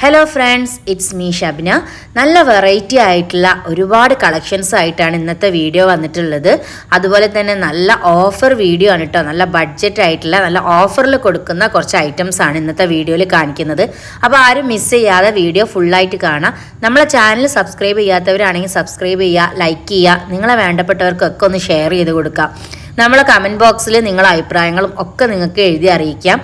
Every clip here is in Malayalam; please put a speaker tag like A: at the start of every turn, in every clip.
A: Hello friends, it's me Shabna. നല്ല വെറൈറ്റി ആയിട്ടുള്ള ഒരുപാട് കളക്ഷൻസ് ആയിട്ടാണ് ഇന്നത്തെ വീഡിയോ വന്നിട്ടുള്ളത്. അതുപോലെ തന്നെ നല്ല ഓഫർ വീഡിയോ ആണ് കേട്ടോ. നല്ല ബഡ്ജറ്റ് ആയിട്ടുള്ള നല്ല ഓഫറിൽ കൊടുക്കുന്ന കുറച്ച് ഐറ്റംസ് ആണ് ഇന്നത്തെ വീഡിയോയിൽ കാണിക്കുന്നത്. അപ്പോൾ ആരും മിസ് ചെയ്യാതെ വീഡിയോ ഫുള്ളായിട്ട് കാണാം. നമ്മളെ ചാനൽ സബ്സ്ക്രൈബ് ചെയ്യാത്തവരാണെങ്കിൽ സബ്സ്ക്രൈബ് ചെയ്യുക, ലൈക്ക് ചെയ്യുക, നിങ്ങളെ വേണ്ടപ്പെട്ടവർക്കൊക്കെ ഒന്ന് ഷെയർ ചെയ്ത് കൊടുക്കുക. നമ്മളെ കമൻറ്റ് ബോക്സിൽ നിങ്ങളെ അഭിപ്രായങ്ങളും ഒക്കെ നിങ്ങൾക്ക് എഴുതി അറിയിക്കാം.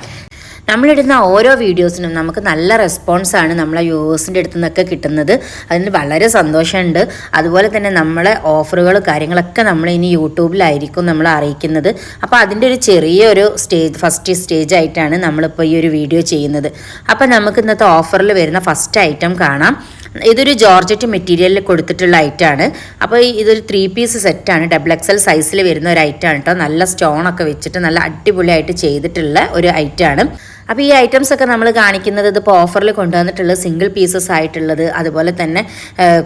A: നമ്മളിടുന്ന ഓരോ വീഡിയോസിനും നമുക്ക് നല്ല റെസ്പോൺസാണ് നമ്മളെ വ്യൂവേഴ്സിൻ്റെ അടുത്തു നിന്നൊക്കെ കിട്ടുന്നത്. അതിന് വളരെ സന്തോഷമുണ്ട്. അതുപോലെ തന്നെ നമ്മളെ ഓഫറുകൾ കാര്യങ്ങളൊക്കെ നമ്മൾ ഇനി യൂട്യൂബിലായിരിക്കും നമ്മൾ അറിയിക്കുന്നത്. അപ്പോൾ അതിൻ്റെ ഒരു ചെറിയൊരു ഫസ്റ്റ് സ്റ്റേജ് ആയിട്ടാണ് നമ്മളിപ്പോൾ ഈ ഒരു വീഡിയോ ചെയ്യുന്നത്. അപ്പോൾ നമുക്ക് ഇന്നത്തെ ഓഫറിൽ വരുന്ന ഫസ്റ്റ് ഐറ്റം കാണാം. ഇതൊരു ജോർജറ്റ് മെറ്റീരിയലിൽ കൊടുത്തിട്ടുള്ള ഐറ്റമാണ്. അപ്പോൾ ഇതൊരു 3 പീസ് സെറ്റാണ്. XXL സൈസിൽ വരുന്ന ഒരു ഐറ്റമാണ് കേട്ടോ. നല്ല സ്റ്റോണൊക്കെ വെച്ചിട്ട് നല്ല അടിപൊളിയായിട്ട് ചെയ്തിട്ടുള്ള ഒരു ഐറ്റമാണ്. അപ്പോൾ ഈ ഐറ്റംസ് ഒക്കെ നമ്മൾ കാണിക്കുന്നത് ഇതിപ്പോൾ ഓഫറിൽ കൊണ്ടുവന്നിട്ടുള്ളത് സിംഗിൾ പീസസ് ആയിട്ടുള്ളത്, അതുപോലെ തന്നെ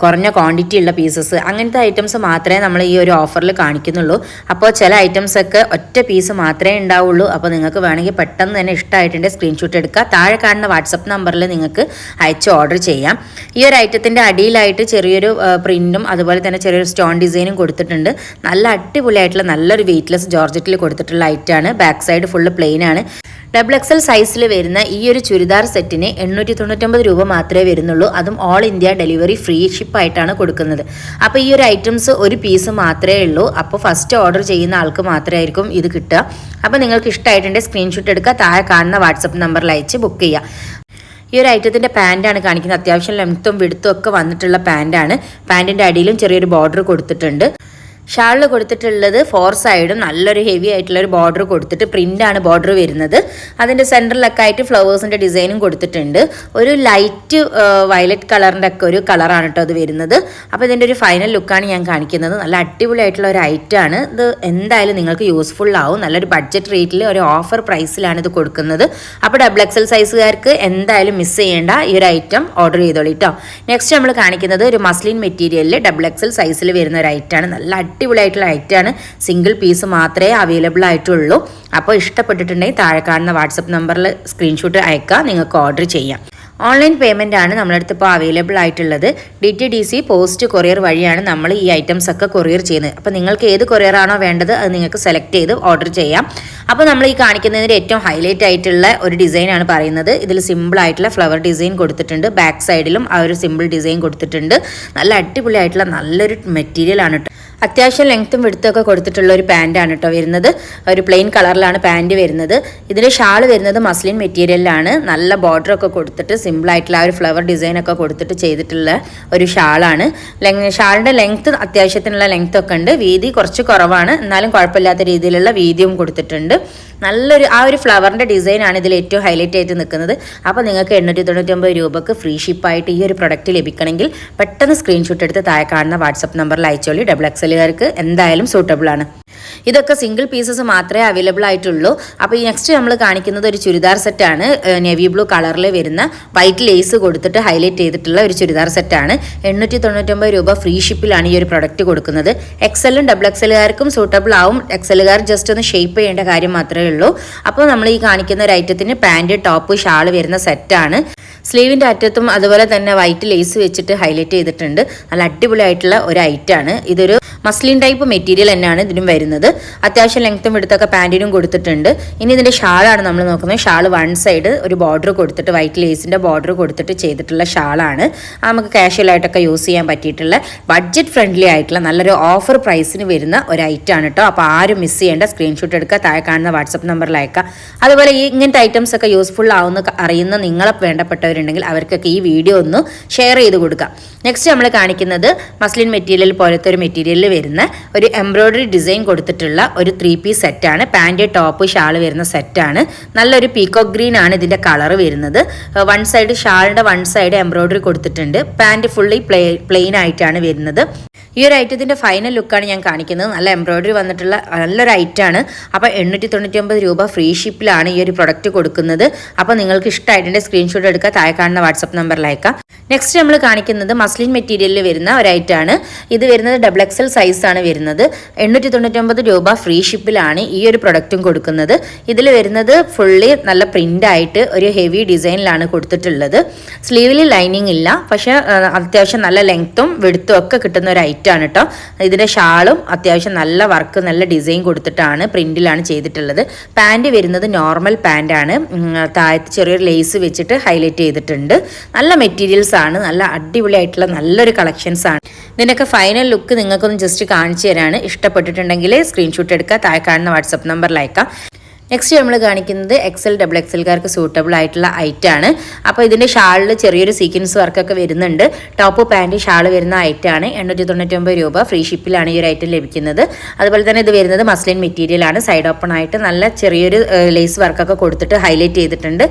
A: കുറഞ്ഞ ക്വാണ്ടിറ്റി ഉള്ള പീസസ്, അങ്ങനത്തെ ഐറ്റംസ് മാത്രമേ നമ്മൾ ഈ ഒരു ഓഫറിൽ കാണിക്കുന്നുള്ളൂ. അപ്പോൾ ചില ഐറ്റംസ് ഒക്കെ ഒറ്റ പീസ് മാത്രമേ ഉണ്ടാവുള്ളൂ. അപ്പോൾ നിങ്ങൾക്ക് വേണമെങ്കിൽ പെട്ടെന്ന് തന്നെ ഇഷ്ടമായിട്ടുണ്ട് സ്ക്രീൻഷോട്ട് എടുക്കുക. താഴെ കാണുന്ന വാട്സപ്പ് നമ്പറിൽ നിങ്ങൾക്ക് അയച്ച് ഓർഡർ ചെയ്യാം. ഈ ഒരു ഐറ്റത്തിൻ്റെ അടിയിലായിട്ട് ചെറിയൊരു പ്രിൻറ്റും അതുപോലെ തന്നെ ചെറിയൊരു സ്റ്റോൺ ഡിസൈനും കൊടുത്തിട്ടുണ്ട്. നല്ല അടിപൊളിയായിട്ടുള്ള നല്ലൊരു വെയ്റ്റ്ലെസ് ജോർജറ്റിൽ കൊടുത്തിട്ടുള്ള ഐറ്റമാണ്. ബാക്ക് സൈഡ് ഫുള്ള് പ്ലെയിൻ ആണ്. XXL സൈസിൽ വരുന്ന ഈ ഒരു ചുരിദാർ സെറ്റിന് 899 രൂപ മാത്രമേ വരുന്നുള്ളൂ. അതും ഓൾ ഇന്ത്യ ഡെലിവറി ഫ്രീ ഷിപ്പായിട്ടാണ് കൊടുക്കുന്നത്. അപ്പോൾ ഈ ഒരു ഐറ്റംസ് ഒരു പീസ് മാത്രമേ ഉള്ളൂ. അപ്പോൾ ഫസ്റ്റ് ഓർഡർ ചെയ്യുന്ന ആൾക്ക് മാത്രമായിരിക്കും ഇത് കിട്ടുക. അപ്പോൾ നിങ്ങൾക്ക് ഇഷ്ടമായിട്ടുണ്ടെങ്കിൽ സ്ക്രീൻഷോട്ട് എടുക്കുക, താഴെ കാണുന്ന വാട്സപ്പ് നമ്പറിൽ അയച്ച് ബുക്ക് ചെയ്യുക. ഈ ഒരു ഐറ്റത്തിൻ്റെ പാൻറ്റാണ് കാണിക്കുന്നത്. അത്യാവശ്യം ലെങ്ത്തും വിടുത്തും ഒക്കെ വന്നിട്ടുള്ള പാൻറ്റാണ്. പാൻറ്റിൻ്റെ അടിയിലും ചെറിയൊരു ബോർഡർ കൊടുത്തിട്ടുണ്ട്. ഷാളിൽ കൊടുത്തിട്ടുള്ളത് 4 സൈഡും നല്ലൊരു ഹെവി ആയിട്ടുള്ള ഒരു ബോർഡർ കൊടുത്തിട്ട് പ്രിൻ്റാണ് ബോർഡർ വരുന്നത്. അതിൻ്റെ സെൻറ്ററിലൊക്കെ ആയിട്ട് ഫ്ലവേഴ്സിൻ്റെ ഡിസൈനും കൊടുത്തിട്ടുണ്ട്. ഒരു ലൈറ്റ് വയലറ്റ് കളറിൻ്റെ ഒക്കെ ഒരു കളറാണ് കേട്ടോ അത് വരുന്നത്. അപ്പോൾ ഇതിൻ്റെ ഒരു ഫൈനൽ ലുക്കാണ് ഞാൻ കാണിക്കുന്നത്. നല്ല അടിപൊളിയായിട്ടുള്ള ഒരു ഐറ്റമാണ് ഇത്. എന്തായാലും നിങ്ങൾക്ക് യൂസ്ഫുൾ ആവും. നല്ലൊരു ബഡ്ജറ്റ് റേറ്റിൽ ഒരു ഓഫർ പ്രൈസിലാണ് ഇത് കൊടുക്കുന്നത്. അപ്പോൾ XXL സൈസുകാർക്ക് എന്തായാലും മിസ് ചെയ്യേണ്ട, ഈ ഒരു ഐറ്റം ഓർഡർ ചെയ്തോളൂ കേട്ടോ. നെക്സ്റ്റ് നമ്മൾ കാണിക്കുന്നത് ഒരു മസ്ലിൻ മെറ്റീരിയലിൽ XXL സൈസിൽ വരുന്ന ഒരു ഐറ്റമാണ്. നല്ല അടിപൊളിയായിട്ടുള്ള ഐറ്റമാണ്. സിംഗിൾ പീസ് മാത്രമേ അവൈലബിൾ ആയിട്ടുള്ളൂ. അപ്പോൾ ഇഷ്ടപ്പെട്ടിട്ടുണ്ടെങ്കിൽ താഴെ കാണുന്ന വാട്സപ്പ് നമ്പറിൽ സ്ക്രീൻഷോട്ട് അയക്കുക, നിങ്ങൾക്ക് ഓർഡർ ചെയ്യാം. ഓൺലൈൻ പേയ്മെൻ്റ് ആണ് നമ്മളടുത്ത് ഇപ്പോൾ അവൈലബിൾ ആയിട്ടുള്ളത്. DTDC പോസ്റ്റ് കൊറിയർ വഴിയാണ് നമ്മൾ ഈ ഐറ്റംസ് ഒക്കെ കൊറിയർ ചെയ്യുന്നത്. അപ്പോൾ നിങ്ങൾക്ക് ഏത് കൊറിയറാണോ വേണ്ടത് അത് നിങ്ങൾക്ക് സെലക്ട് ചെയ്ത് ഓർഡർ ചെയ്യാം. അപ്പോൾ നമ്മൾ ഈ കാണിക്കുന്നതിൻ്റെ ഏറ്റവും ഹൈലൈറ്റ് ആയിട്ടുള്ള ഒരു ഡിസൈനാണ് പറയുന്നത്. ഇതിൽ സിമ്പിൾ ആയിട്ടുള്ള ഫ്ലവർ ഡിസൈൻ കൊടുത്തിട്ടുണ്ട്. ബാക്ക് സൈഡിലും ആ ഒരു സിമ്പിൾ ഡിസൈൻ കൊടുത്തിട്ടുണ്ട്. നല്ല അടിപൊളിയായിട്ടുള്ള നല്ലൊരു മെറ്റീരിയൽ ആണ് കേട്ടോ. അത്യാവശ്യം ലെങ്ത്തും വിടുത്തും ഒക്കെ കൊടുത്തിട്ടുള്ള ഒരു പാൻറ്റാണ് കേട്ടോ വരുന്നത്. ഒരു പ്ലെയിൻ കളറിലാണ് പാൻറ്റ് വരുന്നത്. ഇതിൻ്റെ ഷാൾ വരുന്നത് മസ്ലിൻ മെറ്റീരിയലിലാണ്. നല്ല ബോർഡറൊക്കെ കൊടുത്തിട്ട് സിമ്പിളായിട്ടുള്ള ആ ഒരു ഫ്ലവർ ഡിസൈനൊക്കെ കൊടുത്തിട്ട് ചെയ്തിട്ടുള്ള ഒരു ഷാളാണ്. ഷാളിൻ്റെ ലെങ്ത്ത് അത്യാവശ്യത്തിനുള്ള ലെങ്ത്ത് ഒക്കെ ഉണ്ട്. വീതി കുറച്ച് കുറവാണ്, എന്നാലും കുഴപ്പമില്ലാത്ത രീതിയിലുള്ള വീതിയും കൊടുത്തിട്ടുണ്ട്. നല്ലൊരു ആ ഒരു ഫ്ലവറിൻ്റെ ഡിസൈനാണ് ഇതിൽ ഏറ്റവും ഹൈലൈറ്റ് ആയിട്ട് നിൽക്കുന്നത്. അപ്പോൾ നിങ്ങൾക്ക് 899 രൂപക്ക് ഫ്രീ ഷിപ്പായിട്ട് ഈ ഒരു പ്രൊഡക്റ്റ് ലഭിക്കണമെങ്കിൽ പെട്ടെന്ന് സ്ക്രീൻഷോട്ട് എടുത്ത് താഴെ കാണുന്ന വാട്സപ്പ് നമ്പറിൽ അയച്ചോളി. XXLകാർക്ക് എന്തായാലും സൂട്ടബിൾ ആണ്. ഇതൊക്കെ സിംഗിൾ പീസസ് മാത്രമേ അവൈലബിൾ ആയിട്ടുള്ളൂ. അപ്പോൾ ഈ നെക്സ്റ്റ് നമ്മൾ കാണിക്കുന്നത് ഒരു ചുരിദാർ സെറ്റാണ്. നേവി ബ്ലൂ കളറിൽ വരുന്ന വൈറ്റ് ലേസ് കൊടുത്തിട്ട് ഹൈലൈറ്റ് ചെയ്തിട്ടുള്ള ഒരു ചുരിദാർ സെറ്റാണ്. 899 രൂപ ഫ്രീ ഷിപ്പിലാണ് ഈ ഒരു പ്രൊഡക്റ്റ് കൊടുക്കുന്നത്. XLഉം XXLകാർക്കും സൂട്ടബിൾ ആവും. XLകാർ ജസ്റ്റ് ഒന്ന് ഷേപ്പ് ചെയ്യേണ്ട കാര്യം മാത്രമേ ഉള്ളൂ. അപ്പോൾ നമ്മൾ ഈ കാണിക്കുന്ന ഒരു ഐറ്റത്തിന് പാൻറ്, ടോപ്പ്, ഷാൾ വരുന്ന സെറ്റാണ്. സ്ലീവിൻ്റെ അറ്റത്തും അതുപോലെ തന്നെ വൈറ്റ് ലേസ് വെച്ചിട്ട് ഹൈലൈറ്റ് ചെയ്തിട്ടുണ്ട്. നല്ല അടിപൊളിയായിട്ടുള്ള ഒരു ഐറ്റമാണ്. ഇതൊരു മസ്ലിൻ ടൈപ്പ് മെറ്റീരിയൽ തന്നെയാണ് ഇതിനും വരുന്നത്. അത്യാവശ്യം ലെങ്ത്തും വിടുത്തൊക്കെ പാൻറ്റിനും കൊടുത്തിട്ടുണ്ട്. ഇനി ഇതിൻ്റെ ഷാളാണ് നമ്മൾ നോക്കുന്നത്. ഷാൾ 1 സൈഡ് ഒരു ബോർഡർ കൊടുത്തിട്ട് വൈറ്റ് ലേസിൻ്റെ ബോർഡർ കൊടുത്തിട്ട് ചെയ്തിട്ടുള്ള ഷാളാണ്. നമുക്ക് കാഷ്വലായിട്ടൊക്കെ യൂസ് ചെയ്യാൻ പറ്റിയിട്ടുള്ള ബഡ്ജറ്റ് ഫ്രണ്ട്ലി ആയിട്ടുള്ള നല്ലൊരു ഓഫർ പ്രൈസിന് വരുന്ന ഒരു ഐറ്റമാണ് കേട്ടോ. അപ്പോൾ ആരും മിസ് ചെയ്യേണ്ട, സ്ക്രീൻഷോട്ട് എടുക്കുക, താഴെ കാണുന്ന വാട്സപ്പ് നമ്പറിൽ അയക്കുക. അതുപോലെ ഈ ഇങ്ങനത്തെ ഐറ്റംസ് ഒക്കെ യൂസ്ഫുൾ ആവുന്ന അറിയുന്ന നിങ്ങളെ വേണ്ടപ്പെട്ടവരുണ്ടെങ്കിൽ അവർക്കൊക്കെ ഈ വീഡിയോ ഒന്ന് ഷെയർ ചെയ്ത് കൊടുക്കുക. നെക്സ്റ്റ് നമ്മൾ കാണിക്കുന്നത് മസ്ലിൻ മെറ്റീരിയൽ പോലത്തെ ഒരു മെറ്റീരിയലിൽ വരുന്ന ഒരു എംബ്രോയ്ഡറി ഡിസൈൻ കൊടുത്തിട്ടുള്ള ഒരു 3 പീസ് സെറ്റാണ്. പാൻറ്, ടോപ്പ്, ഷാൾ വരുന്ന സെറ്റാണ്. നല്ലൊരു പീകോക്ക് ഗ്രീൻ ആണ് ഇതിൻ്റെ കളർ വരുന്നത്. 1 സൈഡ് ഷാളിൻ്റെ 1 സൈഡ് എംബ്രോയ്ഡറി കൊടുത്തിട്ടുണ്ട്. പാൻറ് ഫുള്ളി പ്ലെയിൻ ആയിട്ടാണ് വരുന്നത്. ഈ ഒരു ഐറ്റത്തിൻ്റെ ഫൈനൽ ലുക്കാണ് ഞാൻ കാണിക്കുന്നത്. നല്ല എംബ്രോയ്ഡറി വന്നിട്ടുള്ള നല്ലൊരു ഐറ്റമാണ്. അപ്പോൾ 899 രൂപ ഫ്രീ ഷിപ്പിലാണ് ഈ ഒരു പ്രൊഡക്റ്റ് കൊടുക്കുന്നത്. അപ്പോൾ നിങ്ങൾക്ക് ഇഷ്ടമായിട്ടുണ്ടെങ്കിൽ സ്ക്രീൻഷോട്ട് എടുക്കുക, താഴെ കാണുന്ന വാട്സപ്പ് നമ്പറിൽ അയക്കാം. നെക്സ്റ്റ് നമ്മൾ കാണിക്കുന്നത് മസ്ലിൻ മെറ്റീരിയലിൽ വരുന്ന ഒരു ഐറ്റമാണ്. ഇത് വരുന്നത് XXL സൈസാണ് വരുന്നത്. 899 രൂപ ഫ്രീ ഷിപ്പിലാണ് ഈ ഒരു പ്രൊഡക്റ്റും കൊടുക്കുന്നത്. ഇതിൽ വരുന്നത് ഫുള്ളി നല്ല പ്രിൻ്റ് ആയിട്ട് ഒരു ഹെവി ഡിസൈനിലാണ് കൊടുത്തിട്ടുള്ളത്. സ്ലീവിൽ ലൈനിങ് ഇല്ല, പക്ഷേ അത്യാവശ്യം നല്ല ലെങ്ത്തും വെടുത്തും ഒക്കെ കിട്ടുന്ന ഒരു ഐറ്റമാണ് കേട്ടോ. ഇതിൻ്റെ ഷാളും അത്യാവശ്യം നല്ല വർക്ക്, നല്ല ഡിസൈൻ കൊടുത്തിട്ടാണ് പ്രിന്റിലാണ് ചെയ്തിട്ടുള്ളത്. പാൻറ് വരുന്നത് നോർമൽ പാൻറ്റാണ്. താഴത്ത് ചെറിയൊരു ലേസ് വെച്ചിട്ട് ഹൈലൈറ്റ് ചെയ്തിട്ടുണ്ട്. നല്ല മെറ്റീരിയൽസ് ആണ്, നല്ല അടിപൊളിയായിട്ടുള്ള നല്ലൊരു കളക്ഷൻസ് ആണ്. ഇതിൻ്റെയൊക്കെ ഫൈനൽ ലുക്ക് നിങ്ങൾക്കൊന്ന് ജസ്റ്റ് കാണിച്ചു തരാണ്. ഇഷ്ടപ്പെട്ടിട്ടുണ്ടെങ്കിൽ സ്ക്രീൻഷോട്ട് എടുക്കുക, താഴെ കാണുന്ന വാട്സപ്പ് നമ്പറിൽ അയക്കാം. നെക്സ്റ്റ് നമ്മൾ കാണിക്കുന്നത് XL XXLക്കാർക്ക് സൂട്ടബിൾ ആയിട്ടുള്ള ഐറ്റമാണ്. അപ്പോൾ ഇതിൻ്റെ ഷാളിൽ ചെറിയൊരു സീക്വൻസ് വർക്കൊക്കെ വരുന്നുണ്ട്. ടോപ്പ് പാൻറ്റ് ഷാൾ വരുന്ന ഐറ്റമാണ്. 899 രൂപ ഫ്രീ ഷിപ്പിലാണ് ഈ ഒരു ഐറ്റം ലഭിക്കുന്നത്. അതുപോലെ തന്നെ ഇത് വരുന്നത് മസ്ലിൻ മെറ്റീരിയലാണ്. സൈഡ് ഓപ്പൺ ആയിട്ട് നല്ല ചെറിയൊരു ലേസ് വർക്കൊക്കെ കൊടുത്തിട്ട് ഹൈലൈറ്റ് ചെയ്തിട്ടുണ്ട്.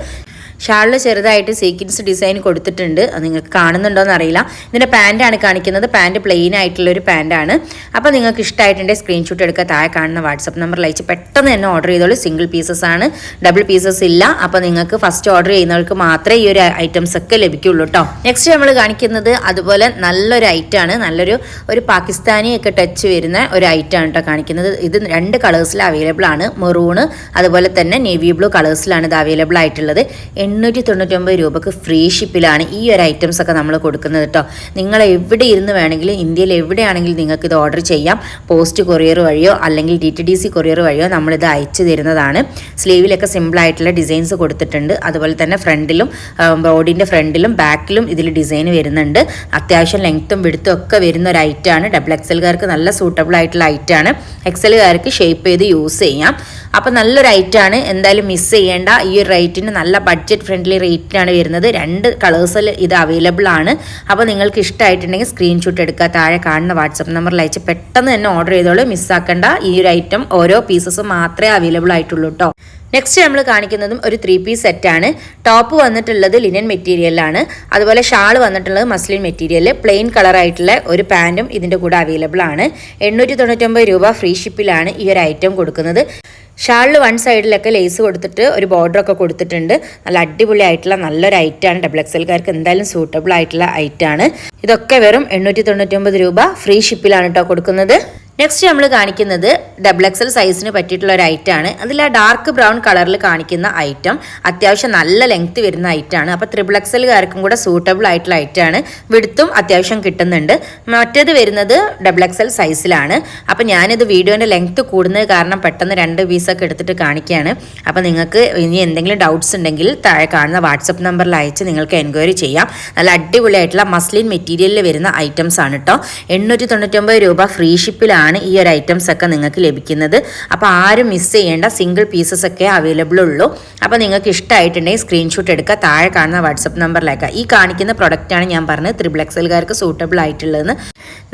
A: ഷാളിൽ ചെറുതായിട്ട് സീക്വൻസ് ഡിസൈൻ കൊടുത്തിട്ടുണ്ട്. അത് നിങ്ങൾക്ക് കാണുന്നുണ്ടോ എന്നറിയില്ല. ഇതിൻ്റെ പാൻറ്റാണ് കാണിക്കുന്നത്. പാൻറ്റ് പ്ലെയിൻ ആയിട്ടുള്ളൊരു പാൻറ്റാണ്. അപ്പോൾ നിങ്ങൾക്ക് ഇഷ്ടമായിട്ടുണ്ടെങ്കിൽ സ്ക്രീൻഷോട്ട് എടുക്കുക, താഴെ കാണുന്ന വാട്സപ്പ് നമ്പറിൽ അയച്ച് പെട്ടെന്ന് തന്നെ ഓർഡർ ചെയ്തോളൂ. സിംഗിൾ പീസസ് ആണ്, ഡബിൾ പീസസ് ഇല്ല. അപ്പോൾ നിങ്ങൾക്ക് ഫസ്റ്റ് ഓർഡർ ചെയ്യുന്നവർക്ക് മാത്രമേ ഈ ഒരു ഐറ്റംസ് ഒക്കെ ലഭിക്കുള്ളൂ കേട്ടോ. നെക്സ്റ്റ് നമ്മൾ കാണിക്കുന്നത് അതുപോലെ നല്ലൊരു ഐറ്റമാണ്. ഒരു പാകിസ്ഥാനിയൊക്കെ ടച്ച് വരുന്ന ഒരു ഐറ്റമാണ് കേട്ടോ കാണിക്കുന്നത്. ഇത് 2 കളേഴ്സിൽ അവൈലബിൾ ആണ്. മെറൂണ് അതുപോലെ തന്നെ നേവി ബ്ലൂ കളേഴ്സിലാണ് ഇത് അവൈലബിൾ ആയിട്ടുള്ളത്. 899 രൂപക്ക് ഫ്രീ ഷിപ്പിലാണ് ഈ ഒരു ഐറ്റംസ് ഒക്കെ നമ്മൾ കൊടുക്കുന്നത് കേട്ടോ. നിങ്ങൾ എവിടെ ഇരുന്ന് വേണമെങ്കിലും, ഇന്ത്യയിൽ എവിടെയാണെങ്കിലും നിങ്ങൾക്ക് ഇത് ഓർഡർ ചെയ്യാം. പോസ്റ്റ് കൊറിയർ വഴിയോ അല്ലെങ്കിൽ DTDC കൊറിയർ വഴിയോ നമ്മളിത് അയച്ചു തരുന്നതാണ്. സ്ലീവിലൊക്കെ സിമ്പിളായിട്ടുള്ള ഡിസൈൻസ് കൊടുത്തിട്ടുണ്ട്. അതുപോലെ തന്നെ ഫ്രണ്ടിലും ബോഡിൻ്റെ ഫ്രണ്ടിലും ബാക്കിലും ഇതിൽ ഡിസൈൻ വരുന്നുണ്ട്. അത്യാവശ്യം ലെങ്ത്തും വിടുത്തും ഒക്കെ വരുന്ന ഒരു ഐറ്റമാണ്. XXLകാർക്ക് നല്ല സൂട്ടബിൾ ആയിട്ടുള്ള ഐറ്റമാണ്. XLകാർക്ക് ഷേപ്പ് ചെയ്ത് യൂസ് ചെയ്യാം. അപ്പോൾ നല്ലൊരു ഐറ്റമാണ്, എന്തായാലും മിസ് ചെയ്യേണ്ട. ഈ ഒരു റേറ്റിന് നല്ല ബഡ്ജറ്റ് ഫ്രണ്ട്ലി റേറ്റിനാണ് വരുന്നത്. 2 കളേഴ്സിൽ ഇത് അവൈലബിൾ ആണ്. അപ്പോൾ നിങ്ങൾക്ക് ഇഷ്ടമായിട്ടുണ്ടെങ്കിൽ സ്ക്രീൻഷോട്ട് എടുക്കുക, താഴെ കാണുന്ന വാട്സപ്പ് നമ്പറിൽ അയച്ച് പെട്ടെന്ന് തന്നെ ഓർഡർ ചെയ്തോളൂ. മിസ്സാക്കേണ്ട. ഈ ഒരു ഐറ്റം ഓരോ പീസസ് മാത്രമേ അവൈലബിൾ ആയിട്ടുള്ളൂ കേട്ടോ. നെക്സ്റ്റ് നമ്മൾ കാണിക്കുന്നതും ഒരു 3 പീസ് സെറ്റാണ്. ടോപ്പ് വന്നിട്ടുള്ളത് ലിനൻ മെറ്റീരിയലാണ്. അതുപോലെ ഷാൾ വന്നിട്ടുള്ളത് മസ്ലിൻ മെറ്റീരിയൽ. പ്ലെയിൻ കളറായിട്ടുള്ള ഒരു പാൻറ്റും ഇതിൻ്റെ കൂടെ അവൈലബിൾ ആണ്. 899 രൂപ ഫ്രീ ഷിപ്പിലാണ് ഈ ഒരു ഐറ്റം കൊടുക്കുന്നത്. ഷാളിൽ 1 സൈഡിലൊക്കെ ലേസ് കൊടുത്തിട്ട് ഒരു ബോർഡറൊക്കെ കൊടുത്തിട്ടുണ്ട്. നല്ല അടിപൊളിയായിട്ടുള്ള നല്ലൊരു ഐറ്റമാണ്. XXLകാർക്ക് എന്തായാലും സൂട്ടബിൾ ആയിട്ടുള്ള ഐറ്റമാണ്. ഇതൊക്കെ വെറും 899 രൂപ ഫ്രീ ഷിപ്പിലാണ് കേട്ടോ കൊടുക്കുന്നത്. നെക്സ്റ്റ് നമ്മൾ കാണിക്കുന്നത് XXL സൈസിന് പറ്റിയിട്ടുള്ള ഒരു ഐറ്റമാണ്. അതിൽ ആ ഡാർക്ക് ബ്രൗൺ കളറിൽ കാണിക്കുന്ന ഐറ്റം അത്യാവശ്യം നല്ല ലെങ്ത് വരുന്ന ഐറ്റമാണ്. അപ്പോൾ XXLകാർക്കും കൂടെ സൂട്ടബിൾ ആയിട്ടുള്ള ഐറ്റമാണ്. വിടുത്തും അത്യാവശ്യം കിട്ടുന്നുണ്ട്. മറ്റേത് വരുന്നത് XXL സൈസിലാണ്. അപ്പോൾ ഞാനിത് വീഡിയോൻ്റെ ലെങ്ത് കൂടുന്നത് കാരണം പെട്ടെന്ന് 2 പീസൊക്കെ എടുത്തിട്ട് കാണിക്കുകയാണ്. അപ്പോൾ നിങ്ങൾക്ക് ഇനി എന്തെങ്കിലും ഡൗട്ട്സ് ഉണ്ടെങ്കിൽ താഴെ കാണുന്ന വാട്സപ്പ് നമ്പറിൽ അയച്ച് നിങ്ങൾക്ക് എൻക്വയറി ചെയ്യാം. നല്ല അടിപൊളിയായിട്ടുള്ള മസ്ലിൻ മെറ്റീരിയലിൽ വരുന്ന ഐറ്റംസ് ആണ് കേട്ടോ. 899 രൂപ ഫ്രീ ഷിപ്പിലാണ് ഈ ഒരു ഐറ്റംസ് ഒക്കെ നിങ്ങൾക്ക് ലഭിക്കുന്നത്. അപ്പോൾ ആരും മിസ് ചെയ്യേണ്ട. സിംഗിൾ പീസസ് ഒക്കെ അവൈലബിൾ ഉള്ളൂ. അപ്പോൾ നിങ്ങൾക്ക് ഇഷ്ടമായിട്ടുണ്ടെങ്കിൽ സ്ക്രീൻഷോട്ട് എടുക്കുക, താഴെ കാണുന്ന വാട്സപ്പ് നമ്പറിലേക്ക്. ഈ കാണിക്കുന്ന പ്രൊഡക്റ്റാണ് ഞാൻ പറഞ്ഞത് XXLകാർക്ക് സൂട്ടബിൾ ആയിട്ടുള്ളതെന്ന്.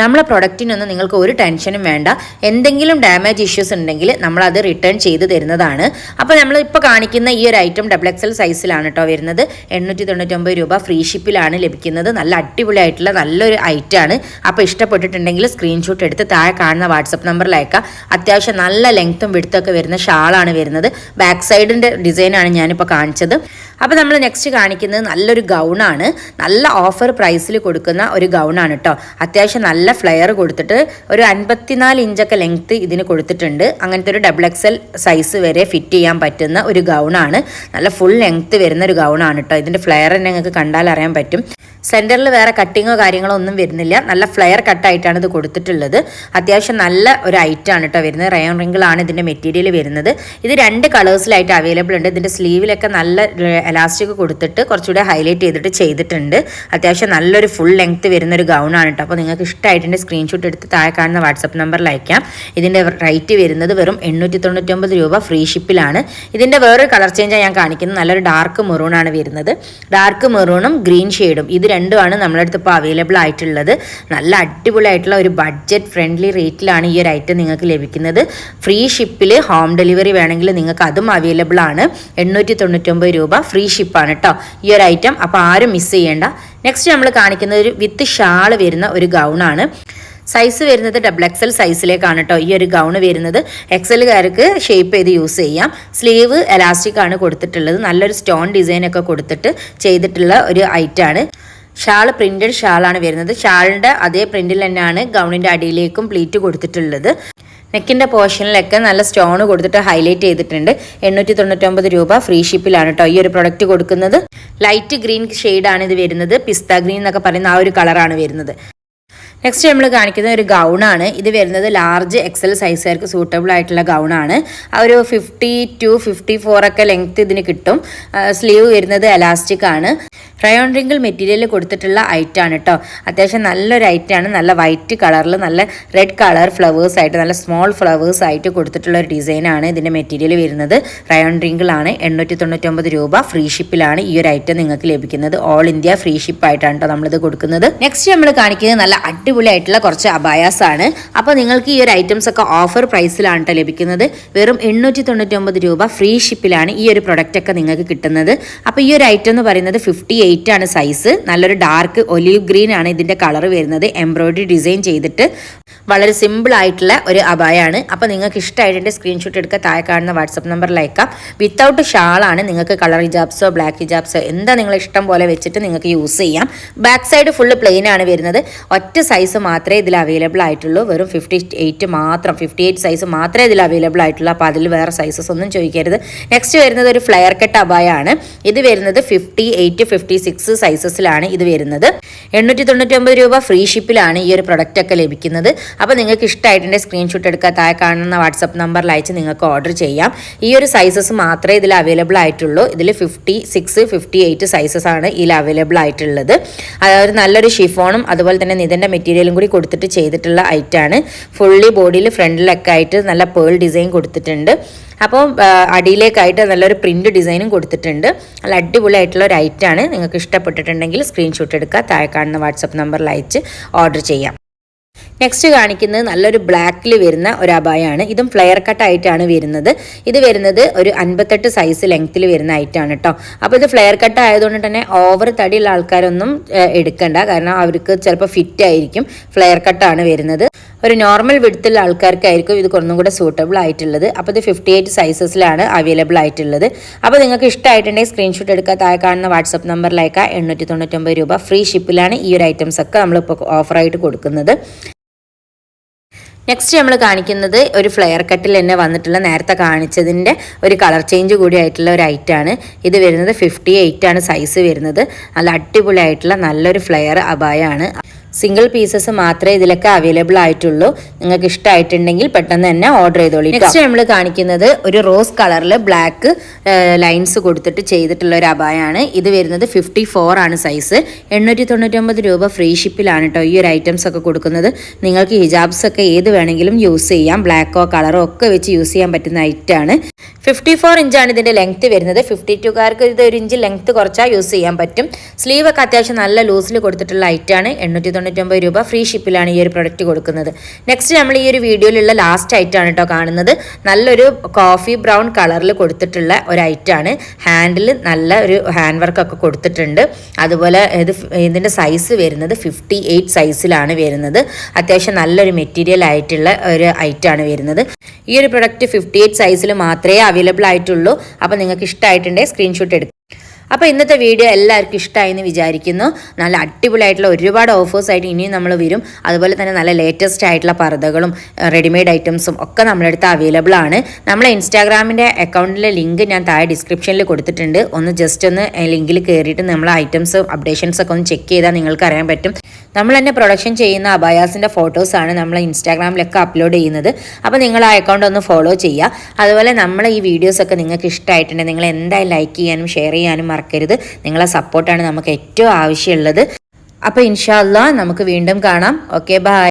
A: നമ്മളെ പ്രൊഡക്റ്റിനൊന്നും നിങ്ങൾക്ക് ഒരു ടെൻഷനും വേണ്ട. എന്തെങ്കിലും ഡാമേജ് ഇഷ്യൂസ് ഉണ്ടെങ്കിൽ നമ്മളത് റിട്ടേൺ ചെയ്ത് തരുന്നതാണ്. അപ്പോൾ നമ്മളിപ്പോൾ കാണിക്കുന്ന ഈ ഒരു ഐറ്റം XXL സൈസിലാണ് കേട്ടോ വരുന്നത്. 899 രൂപ ഫ്രീ ഷിപ്പിലാണ് ലഭിക്കുന്നത്. നല്ല അടിപൊളിയായിട്ടുള്ള നല്ലൊരു ഐറ്റമാണ്. അപ്പോൾ ഇഷ്ടപ്പെട്ടിട്ടുണ്ടെങ്കിൽ സ്ക്രീൻഷോട്ട് എടുത്ത് താഴെ കാണുന്ന വാട്സപ്പ് നമ്പറിൽ അയക്കാം. അത്യാവശ്യം നല്ല ലെങ്ത്തും വിടുത്തൊക്കെ വരുന്ന ഷാളാണ് വരുന്നത്. ബാക്ക് സൈഡിൻ്റെ ഡിസൈനാണ് ഞാനിപ്പോൾ കാണിച്ചത്. അപ്പോൾ നമ്മൾ നെക്സ്റ്റ് കാണിക്കുന്നത് നല്ലൊരു ഗൗണാണ്. നല്ല ഓഫർ പ്രൈസിൽ കൊടുക്കുന്ന ഒരു ഗൗണാണ് കേട്ടോ. അത്യാവശ്യം നല്ല ഫ്ലെയർ കൊടുത്തിട്ട് ഒരു 54 ഇഞ്ചൊക്കെ ലെങ്ത്ത് ഇതിന് കൊടുത്തിട്ടുണ്ട്. അങ്ങനത്തെ ഒരു XXL സൈസ് വരെ ഫിറ്റ് ചെയ്യാൻ പറ്റുന്ന ഒരു ഗൗണാണ്. നല്ല ഫുൾ ലെങ്ത്ത് വരുന്ന ഒരു ഗൗണാണ് കേട്ടോ. ഇതിൻ്റെ ഫ്ലെയർ തന്നെ നിങ്ങൾക്ക് കണ്ടാൽ അറിയാൻ പറ്റും. സെൻറ്ററിൽ വേറെ കട്ടിങ്ങോ കാര്യങ്ങളോ ഒന്നും വരുന്നില്ല. നല്ല ഫ്ലെയർ കട്ടായിട്ടാണ് ഇത് കൊടുത്തിട്ടുള്ളത്. അത്യാവശ്യം നല്ല ഒരു ഐറ്റാണ് കേട്ടോ വരുന്നത്. റയോൺ റിങ്കിളാണ് ഇതിൻ്റെ മെറ്റീരിയൽ വരുന്നത്. ഇത് 2 കളേഴ്സിലായിട്ട് അവൈലബിൾ ഉണ്ട്. ഇതിൻ്റെ സ്ലീവിലൊക്കെ നല്ല എലാസ്റ്റിക് കൊടുത്തിട്ട് കുറച്ചുകൂടെ ഹൈലൈറ്റ് ചെയ്തിട്ടുണ്ട്. അത്യാവശ്യം നല്ലൊരു ഫുൾ ലെങ്ത്ത് വരുന്നൊരു ഗൗണാണ് കേട്ടോ. അപ്പോൾ നിങ്ങൾക്ക് ഇഷ്ടമായിട്ടുണ്ട് സ്ക്രീൻഷോട്ട് എടുത്ത് താഴെ കാണുന്ന വാട്സപ്പ് നമ്പറിൽ അയക്കാം. ഇതിൻ്റെ റേറ്റ് വരുന്നത് വെറും 899 രൂപ ഫ്രീ ഷിപ്പിലാണ്. ഇതിൻ്റെ വേറൊരു കളർ ചേഞ്ചാണ് ഞാൻ കാണിക്കുന്നത്. നല്ലൊരു ഡാർക്ക് മെറൂണാണ് വരുന്നത്. ഡാർക്ക് മെറൂണും ഗ്രീൻ ഷെയ്ഡും ഇത് രണ്ടുമാണ് നമ്മുടെ അടുത്ത് ഇപ്പോൾ അവൈലബിൾ ആയിട്ടുള്ളത്. നല്ല അടിപൊളിയായിട്ടുള്ള ഒരു ബഡ്ജറ്റ് ഫ്രണ്ട്ലി റേറ്റിലാണ് ഈ ഒരു ഐറ്റം നിങ്ങൾക്ക് ലഭിക്കുന്നത്. ഫ്രീ ഷിപ്പിൽ ഹോം ഡെലിവറി വേണമെങ്കിൽ നിങ്ങൾക്ക് അതും അവൈലബിൾ ആണ്. 899 രൂപ ഫ്രീ ഷിപ്പാണ് കേട്ടോ ഈ ഒരു ഐറ്റം. അപ്പോൾ ആരും മിസ് ചെയ്യേണ്ട. നെക്സ്റ്റ് നമ്മൾ കാണിക്കുന്നത് ഒരു വിത്ത് ഷാൾ വരുന്ന ഒരു ഗൗണാണ്. സൈസ് വരുന്നത് XXL സൈസിലേക്കാണ് കേട്ടോ ഈ ഒരു ഗൗൺ വരുന്നത്. എക്സലുകാർക്ക് ഷേപ്പ് ചെയ്ത് യൂസ് ചെയ്യാം. സ്ലീവ് എലാസ്റ്റിക് ആണ് കൊടുത്തിട്ടുള്ളത്. നല്ലൊരു സ്റ്റോൺ ഡിസൈൻ ഒക്കെ കൊടുത്തിട്ട് ചെയ്തിട്ടുള്ള ഒരു ഐറ്റാണ്. ഷാൾ പ്രിന്റഡ് ഷാളാണ് വരുന്നത്. ഷാളിൻ്റെ അതേ പ്രിന്റിൽ തന്നെയാണ് ഗൗണിൻ്റെ അടിയിലേക്കും പ്ലീറ്റ് കൊടുത്തിട്ടുള്ളത്. നെക്കിൻ്റെ പോർഷനിലൊക്കെ നല്ല സ്റ്റോൺ കൊടുത്തിട്ട് ഹൈലൈറ്റ് ചെയ്തിട്ടുണ്ട്. 899 രൂപ ഫ്രീ ഷിപ്പിലാണ് കേട്ടോ ഈ ഒരു പ്രൊഡക്റ്റ് കൊടുക്കുന്നത്. ലൈറ്റ് ഗ്രീൻ ഷെയ്ഡാണ് ഇത് വരുന്നത്. പിസ്ത ഗ്രീൻ എന്നൊക്കെ പറയുന്ന ആ ഒരു കളറാണ് വരുന്നത്. നെക്സ്റ്റ് നമ്മൾ കാണിക്കുന്ന ഒരു ഗൗണാണ്. ഇത് വരുന്നത് ലാർജ് XL സൈസുകാർക്ക് സൂട്ടബിൾ ആയിട്ടുള്ള ഗൗണാണ്. ആ ഒരു 50 to 54 ഒക്കെ ലെങ്ത് ഇതിന് കിട്ടും. സ്ലീവ് വരുന്നത് എലാസ്റ്റിക് ആണ്. റയോൺ റിങ്കിൾ മെറ്റീരിയൽ കൊടുത്തിട്ടുള്ള ഐറ്റാണ് കേട്ടോ. അത്യാവശ്യം നല്ലൊരു ഐറ്റാണ്. നല്ല വൈറ്റ് കളറിൽ നല്ല റെഡ് കളർ ഫ്ലവേഴ്സ് ആയിട്ട് നല്ല സ്മോൾ ഫ്ലവേഴ്സ് ആയിട്ട് കൊടുത്തിട്ടുള്ള ഒരു ഡിസൈനാണ് ഇതിൻ്റെ മെറ്റീരിയൽ വരുന്നത്. റയോൺ റിങ്കിൾ ആണ്. 899 രൂപ ഫ്രീ ഷിപ്പിലാണ് ഈ ഒരു ഐറ്റം നിങ്ങൾക്ക് ലഭിക്കുന്നത്. ഓൾ ഇന്ത്യ ഫ്രീ ഷിപ്പ് ആയിട്ടാണ് കേട്ടോ നമ്മളിത് കൊടുക്കുന്നത്. നെക്സ്റ്റ് നമ്മൾ കാണിക്കുന്നത് നല്ല അടിപൊളിയായിട്ടുള്ള കുറച്ച് അബായാസ് ആണ്. അപ്പോൾ നിങ്ങൾക്ക് ഈ ഒരു ഐറ്റംസ് ഒക്കെ ഓഫർ പ്രൈസിലാണ് കേട്ടോ ലഭിക്കുന്നത്. വെറും 899 രൂപ ഫ്രീ ഷിപ്പിലാണ് ഈ ഒരു പ്രൊഡക്റ്റ് ഒക്കെ നിങ്ങൾക്ക് കിട്ടുന്നത്. അപ്പോൾ ഈ ഒരു ഐറ്റം എന്ന് പറയുന്നത് 58 ആണ് സൈസ്. നല്ലൊരു ഡാർക്ക് ഒലീവ് ഗ്രീൻ ആണ് ഇതിൻ്റെ കളർ വരുന്നത്. എംബ്രോയിഡറി ഡിസൈൻ ചെയ്തിട്ട് വളരെ സിമ്പിൾ ആയിട്ടുള്ള ഒരു അബായാണ്. അപ്പോൾ നിങ്ങൾക്ക് ഇഷ്ടമായിട്ട് സ്ക്രീൻഷോട്ട് എടുക്കുക. താഴെ കാണുന്ന വാട്സപ്പ് നമ്പറിൽ അയക്കാം. വിത്തൗട്ട് ഷാളാണ്. നിങ്ങൾക്ക് കളർ ഹിജാബ്സോ ബ്ലാക്ക് ഹിജാബ്സോ എന്താ നിങ്ങൾ ഇഷ്ടം പോലെ വെച്ചിട്ട് നിങ്ങൾക്ക് യൂസ് ചെയ്യാം. ബാക്ക് സൈഡ് ഫുള്ള് പ്ലെയിൻ ആണ് വരുന്നത്. ഒറ്റ സൈസ് മാത്രമേ ഇതിൽ അവൈലബിൾ ആയിട്ടുള്ളൂ. വെറും 58 മാത്രം, 58 സൈസ് മാത്രമേ ഇതിൽ അവൈലബിൾ ആയിട്ടുള്ളൂ. അപ്പോൾ അതിൽ വേറെ സൈസസ് ഒന്നും ചോദിക്കരുത്. നെക്സ്റ്റ് വരുന്നത് ഒരു ഫ്ലെയർ കട്ട് അബായാണ്. ഇത് വരുന്നത് 58, 56 സൈസസിലാണ് ഇത് വരുന്നത്. 899 രൂപ ഫ്രീ ഷിപ്പിലാണ് ഈ ഒരു പ്രൊഡക്റ്റ് ഒക്കെ ലഭിക്കുന്നത്. അപ്പോൾ നിങ്ങൾക്ക് ഇഷ്ടമായിട്ടുണ്ടെങ്കിൽ സ്ക്രീൻഷോട്ട് എടുക്കുക. താഴെ കാണുന്ന വാട്സപ്പ് നമ്പറിൽ അയച്ച് നിങ്ങൾക്ക് ഓർഡർ ചെയ്യാം. ഈ ഒരു സൈസസ് മാത്രമേ ഇതിൽ അവൈലബിൾ ആയിട്ടുള്ളൂ. ഇതിൽ 56, 58 സൈസസ് ആണ് ഇതിൽ അവൈലബിൾ ആയിട്ടുള്ളത്. അതായത് നല്ലൊരു ഷിഫോണും അതുപോലെ തന്നെ നിതൻ്റെ മെറ്റീരിയലും കൂടി കൊടുത്തിട്ട് ചെയ്തിട്ടുള്ള ഐറ്റാണ്. ഫുള്ളി ബോഡിയിൽ ഫ്രണ്ടിലൊക്കെ ആയിട്ട് നല്ല പേൾ ഡിസൈൻ കൊടുത്തിട്ടുണ്ട്. അപ്പോൾ അടിയിലേക്കായിട്ട് നല്ലൊരു പ്രിന്റ് ഡിസൈനും കൊടുത്തിട്ടുണ്ട്. നല്ല അടിപൊളിയായിട്ടുള്ള ഒരു ഐറ്റാണ്. നിങ്ങൾക്ക് ഇഷ്ടപ്പെട്ടിട്ടുണ്ടെങ്കിൽ സ്ക്രീൻഷോട്ട് എടുക്കുക. താഴെ കാണുന്ന വാട്സപ്പ് നമ്പറിൽ അയച്ച് ഓർഡർ ചെയ്യാം. നെക്സ്റ്റ് കാണിക്കുന്നത് നല്ലൊരു ബ്ലാക്കിൽ വരുന്ന ഒരു അബായാണ്. ഇതും ഫ്ലെയർ കട്ട് ആയിട്ടാണ് വരുന്നത്. ഇത് വരുന്നത് ഒരു 58 സൈസ് ലെങ്ത്തിൽ വരുന്ന ഐറ്റാണ് കേട്ടോ. അപ്പോൾ ഇത് ഫ്ലെയർ കട്ട് ആയതുകൊണ്ട് തന്നെ ഓവർ തടിയുള്ള ആൾക്കാരൊന്നും എടുക്കണ്ട. കാരണം അവർക്ക് ചിലപ്പോൾ ഫിറ്റ് ആയിരിക്കും. ഫ്ലെയർ കട്ടാണ് വരുന്നത്. ഒരു നോർമൽ വിഡ്ത്തുള്ള ആൾക്കാർക്കായിരിക്കും ഇത് കുറച്ചും കൂടെ സൂട്ടബിൾ ആയിട്ടുള്ളത്. അപ്പോൾ ഇത് 58 സൈസസിലാണ് അവൈലബിൾ ആയിട്ടുള്ളത്. അപ്പോൾ നിങ്ങൾക്ക് ഇഷ്ടമായിട്ടുണ്ടെങ്കിൽ സ്ക്രീൻഷോട്ട് എടുക്കുക. താഴെ കാണുന്ന വാട്സപ്പ് നമ്പറിലേക്ക് 899 രൂപ ഫ്രീ ഷിപ്പിലാണ് ഈ ഒരു ഐറ്റംസ് ഒക്കെ നമ്മളിപ്പോൾ ഓഫറായിട്ട് കൊടുക്കുന്നത്. നെക്സ്റ്റ് നമ്മൾ കാണിക്കുന്നത് ഒരു ഫ്ലെയർ കട്ടിൽ തന്നെ വന്നിട്ടുള്ള നേരത്തെ കാണിച്ചതിൻ്റെ ഒരു കളർ ചേഞ്ച് കൂടി ആയിട്ടുള്ള ഒരു ഐറ്റാണ്. ഇത് വരുന്നത് 58 ആണ് സൈസ് വരുന്നത്. നല്ല അടിപൊളിയായിട്ടുള്ള നല്ലൊരു ഫ്ലെയർ അബായാണ്. സിംഗിൾ പീസസ് മാത്രമേ ഇതിലൊക്കെ അവൈലബിൾ ആയിട്ടുള്ളൂ. നിങ്ങൾക്ക് ഇഷ്ടമായിട്ടുണ്ടെങ്കിൽ പെട്ടെന്ന് തന്നെ ഓർഡർ ചെയ്തോളൂ. നെക്സ്റ്റ് നമ്മൾ കാണിക്കുന്നത് ഒരു റോസ് കളറിൽ ബ്ലാക്ക് ലൈൻസ് കൊടുത്തിട്ട് ചെയ്തിട്ടുള്ള ഒരു അബായാണ്. ഇത് വരുന്നത് 54 ആണ് സൈസ്. 899 രൂപ ഫ്രീ ഷിപ്പിലാണ് കേട്ടോ ഈ ഒരു ഐറ്റംസ് ഒക്കെ കൊടുക്കുന്നത്. നിങ്ങൾക്ക് ഹിജാബ്സ് ഒക്കെ ഏത് വേണമെങ്കിലും യൂസ് ചെയ്യാം. ബ്ലാക്കോ കളറോ ഒക്കെ വെച്ച് യൂസ് ചെയ്യാൻ പറ്റുന്ന ഐറ്റാണ്. 54 ഇഞ്ചാണ് ഇതിൻ്റെ ലെങ്ത്ത് വരുന്നത്. 52കാർക്ക് ഇത് 1 ഇഞ്ച് ലെങ്ത്ത് കുറച്ചാൽ യൂസ് ചെയ്യാൻ പറ്റും. സ്ലീവ് ഒക്കെ അത്യാവശ്യം നല്ല ലൂസിൽ കൊടുത്തിട്ടുള്ള ഐറ്റാണ്. 899 രൂപ ഫ്രീ ഷിപ്പിലാണ് ഈ ഒരു പ്രൊഡക്റ്റ് കൊടുക്കുന്നത്. നെക്സ്റ്റ് നമ്മൾ ഈ ഒരു വീഡിയോയിലുള്ള ലാസ്റ്റ് ഐറ്റാണ് കേട്ടോ കാണുന്നത്. നല്ലൊരു കോഫി ബ്രൗൺ കളറിൽ കൊടുത്തിട്ടുള്ള ഒരു ഐറ്റാണ്. ഹാൻഡിൽ നല്ല ഒരു ഹാൻഡ് വർക്ക് ഒക്കെ കൊടുത്തിട്ടുണ്ട്. അതുപോലെ ഇതിൻ്റെ സൈസ് വരുന്നത് 58 സൈസിലാണ് വരുന്നത്. അത്യാവശ്യം നല്ലൊരു മെറ്റീരിയൽ ആയിട്ടുള്ള ഒരു ഐറ്റാണ് വരുന്നത്. ഈ ഒരു പ്രൊഡക്റ്റ് 58 സൈസിൽ മാത്രമേ അവൈലബിൾ ആയിട്ടുള്ളൂ. അപ്പോൾ നിങ്ങൾക്ക് ഇഷ്ടമായിട്ടുണ്ടെങ്കിൽ സ്ക്രീൻഷോട്ട് എടുക്കുക. അപ്പോൾ ഇന്നത്തെ വീഡിയോ എല്ലാവർക്കും ഇഷ്ടമായി എന്ന് വിചാരിക്കുന്നു. നല്ല അടിപൊളിയായിട്ടുള്ള ഒരുപാട് ഓഫേഴ്സായിട്ട് ഇനിയും നമ്മൾ വരും. അതുപോലെ തന്നെ നല്ല ലേറ്റസ്റ്റ് ആയിട്ടുള്ള പർദ്ദകളും റെഡിമെയ്ഡ് ഐറ്റംസും ഒക്കെ നമ്മളെടുത്ത് അവൈലബിൾ ആണ്. നമ്മളെ ഇൻസ്റ്റാഗ്രാമിൻ്റെ അക്കൗണ്ടിലെ ലിങ്ക് ഞാൻ താഴെ ഡിസ്ക്രിപ്ഷനിൽ കൊടുത്തിട്ടുണ്ട്. ജസ്റ്റ് ഒന്ന് ലിങ്കിൽ കയറിയിട്ട് നമ്മളെ ഐറ്റംസ് അപ്ഡേഷൻസ് ഒക്കെ ഒന്ന് ചെക്ക് ചെയ്താൽ നിങ്ങൾക്ക് അറിയാൻ പറ്റും. നമ്മൾ തന്നെ പ്രൊഡക്ഷൻ ചെയ്യുന്ന അബായാസിൻ്റെ ഫോട്ടോസാണ് നമ്മൾ ഇൻസ്റ്റാഗ്രാമിലൊക്കെ അപ്ലോഡ് ചെയ്യുന്നത്. അപ്പോൾ നിങ്ങൾ ആ അക്കൗണ്ട് ഒന്ന് ഫോളോ ചെയ്യുക. അതുപോലെ നമ്മളെ ഈ വീഡിയോസൊക്കെ നിങ്ങൾക്ക് ഇഷ്ടമായിട്ടുണ്ടെങ്കിൽ നിങ്ങൾ എന്തായാലും ലൈക്ക് ചെയ്യാനും ഷെയർ ചെയ്യാനും മറക്കരുത്. നിങ്ങളെ സപ്പോർട്ടാണ് നമുക്ക് ഏറ്റവും ആവശ്യമുള്ളത്. അപ്പോൾ ഇൻഷാ അല്ലാഹ് നമുക്ക് വീണ്ടും കാണാം. Okay, by.